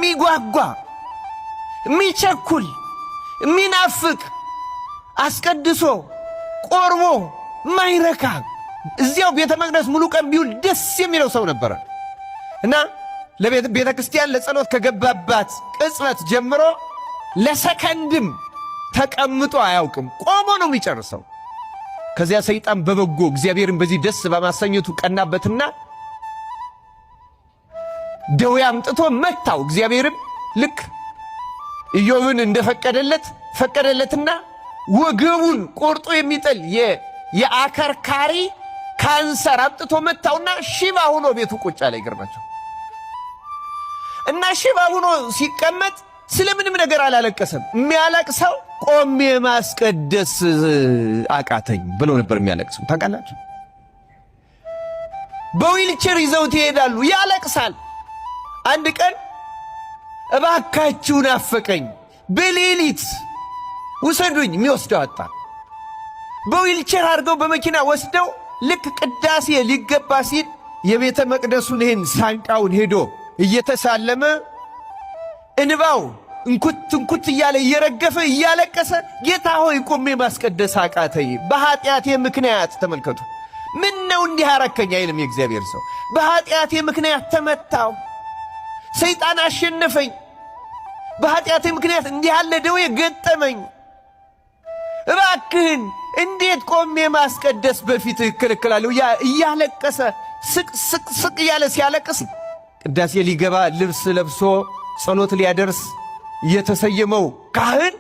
የሚጓጓ የሚቸኩል የሚናፍቅ አስቀድሶ ቆርቦ ማይረካ እዚያው ቤተ መቅደስ ሙሉ ቀን ቢውል ደስ የሚለው ሰው ነበረ እና ለቤተ ክርስቲያን ለጸሎት ከገባባት ቅጽበት ጀምሮ ለሰከንድም ተቀምጦ አያውቅም። ቆሞ ነው የሚጨርሰው። ከዚያ ሰይጣን በበጎ እግዚአብሔርን በዚህ ደስ በማሰኘቱ ቀናበትና ደዌ አምጥቶ መታው። እግዚአብሔርም ልክ ኢዮብን እንደፈቀደለት ፈቀደለትና ወገቡን ቆርጦ የሚጥል የአከርካሪ ካንሰር አምጥቶ መታውና ሽባ ሆኖ ቤቱ ቁጭ አለ። ይገርማቸው እና ሽባ ሆኖ ሲቀመጥ ስለምንም ነገር አላለቀሰም። የሚያለቅሰው ቆሜ ማስቀደስ አቃተኝ ብሎ ነበር የሚያለቅሰው። ታውቃላችሁ፣ በዊልቸር ይዘውት ይሄዳሉ፣ ያለቅሳል። አንድ ቀን እባካችሁ ናፈቀኝ፣ በሌሊት ውሰዱኝ፣ የሚወስደው አጣ። በዊልቸር አድርገው በመኪና ወስደው ልክ ቅዳሴ ሊገባ ሲል የቤተ መቅደሱን ይህን ሳንቃውን ሄዶ እየተሳለመ እንባው እንኩት እንኩት እያለ እየረገፈ እያለቀሰ ጌታ ሆይ ቆሜ ማስቀደስ አቃተኝ በኃጢአቴ ምክንያት። ተመልከቱ፣ ምን ነው እንዲህ አረከኝ አይልም የእግዚአብሔር ሰው። በኃጢአቴ ምክንያት ተመታው፣ ሰይጣን አሸነፈኝ፣ በኃጢአቴ ምክንያት እንዲህ ያለ ደዌ ገጠመኝ፣ እባክህን እንዴት ቆሜ ማስቀደስ በፊትህ እከለከላለሁ እያለቀሰ ስቅ እያለ ሲያለቅስ ቅዳሴ ሊገባ ልብስ ለብሶ ጸሎት ሊያደርስ የተሰየመው ካህን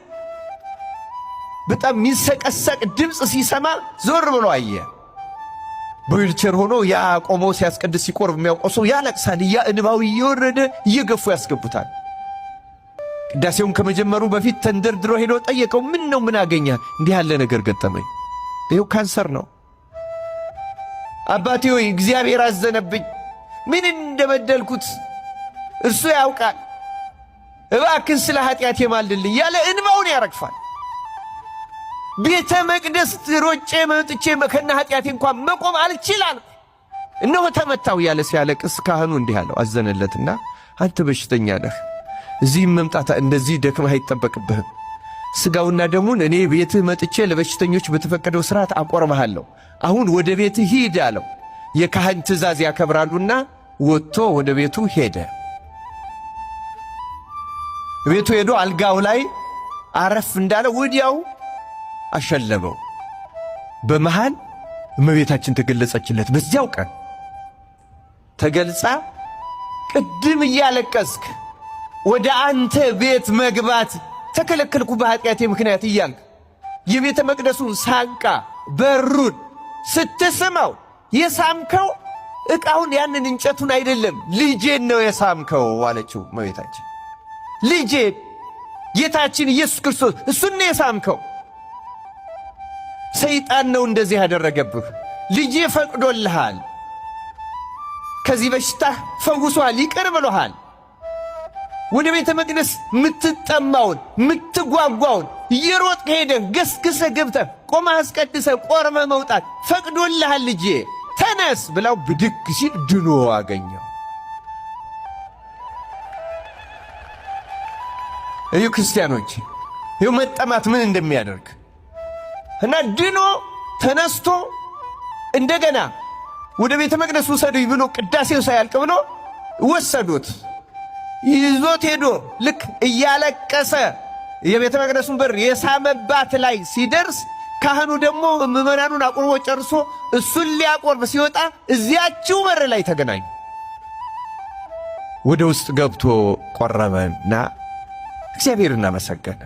በጣም የሚሰቀሰቅ ድምፅ ሲሰማ ዞር ብሎ አየ። በዊልቸር ሆኖ ያ ቆሞ ሲያስቀድስ ሲቆርብ የሚያውቀው ሰው ያለቅሳል። ያ እንባው እየወረደ እየገፉ ያስገቡታል። ቅዳሴውን ከመጀመሩ በፊት ተንደርድሮ ሄዶ ጠየቀው፣ ምን ነው ምን አገኘ? እንዲህ ያለ ነገር ገጠመኝ። ይኸው ካንሰር ነው። አባቴ ሆይ እግዚአብሔር አዘነብኝ፣ ምን እንደበደልኩት እርሱ ያውቃል፣ እባክን ስለ ኃጢአቴ ማልድልኝ ያለ እንባውን ያረግፋል። ቤተ መቅደስ ሮጬ መጥቼ ከነ ኃጢአቴ እንኳን መቆም አልችላል፣ እነሆ ተመታው ያለ ሲያለቅስ ካህኑ እንዲህ አለው፣ አዘነለትና አንተ በሽተኛ ነህ፣ እዚህም መምጣት እንደዚህ ደክመህ አይጠበቅብህም። ሥጋውና ደሙን እኔ ቤትህ መጥቼ ለበሽተኞች በተፈቀደው ሥርዓት አቆርብሃለሁ። አሁን ወደ ቤትህ ሂድ አለው። የካህን ትእዛዝ ያከብራሉና ወጥቶ ወደ ቤቱ ሄደ። ቤቱ ሄዶ አልጋው ላይ አረፍ እንዳለ ወዲያው አሸለበው። በመሃል እመቤታችን ተገለጸችለት። በዚያው ቀን ተገልጻ ቅድም እያለቀስክ ወደ አንተ ቤት መግባት ተከለከልኩ በኃጢአቴ ምክንያት እያልክ የቤተ መቅደሱን ሳንቃ በሩን ስትስመው የሳምከው ዕቃውን ያንን እንጨቱን አይደለም ልጄን ነው የሳምከው አለችው እመቤታችን። ልጄን ጌታችን ኢየሱስ ክርስቶስ እሱን ነው የሳምከው። ሰይጣን ነው እንደዚህ ያደረገብህ። ልጄ ፈቅዶልሃል፣ ከዚህ በሽታ ፈውሷል፣ ይቅር ብሎሃል። ወደ ቤተ መቅደስ ምትጠማውን ምትጓጓውን እየሮጥክ ሄደህ ገስግሰህ ገብተህ ቆመህ አስቀድሰህ ቆርመህ መውጣት ፈቅዶልሃል ልጄ ተነስ ብላው ብድግ ሲል ድኖ አገኘው። እዩ ክርስቲያኖች፣ ይኸው መጠማት ምን እንደሚያደርግ እና ድኖ ተነስቶ እንደገና ወደ ቤተ መቅደስ ውሰዱኝ ብሎ ቅዳሴው ሳያልቅ ብሎ ወሰዱት። ይዞት ሄዶ ልክ እያለቀሰ የቤተ መቅደሱን በር የሳመባት ላይ ሲደርስ ካህኑ ደግሞ ምዕመናኑን አቁርቦ ጨርሶ እሱን ሊያቆርብ ሲወጣ እዚያችው በር ላይ ተገናኙ። ወደ ውስጥ ገብቶ ቆረበና እግዚአብሔርን አመሰገነ።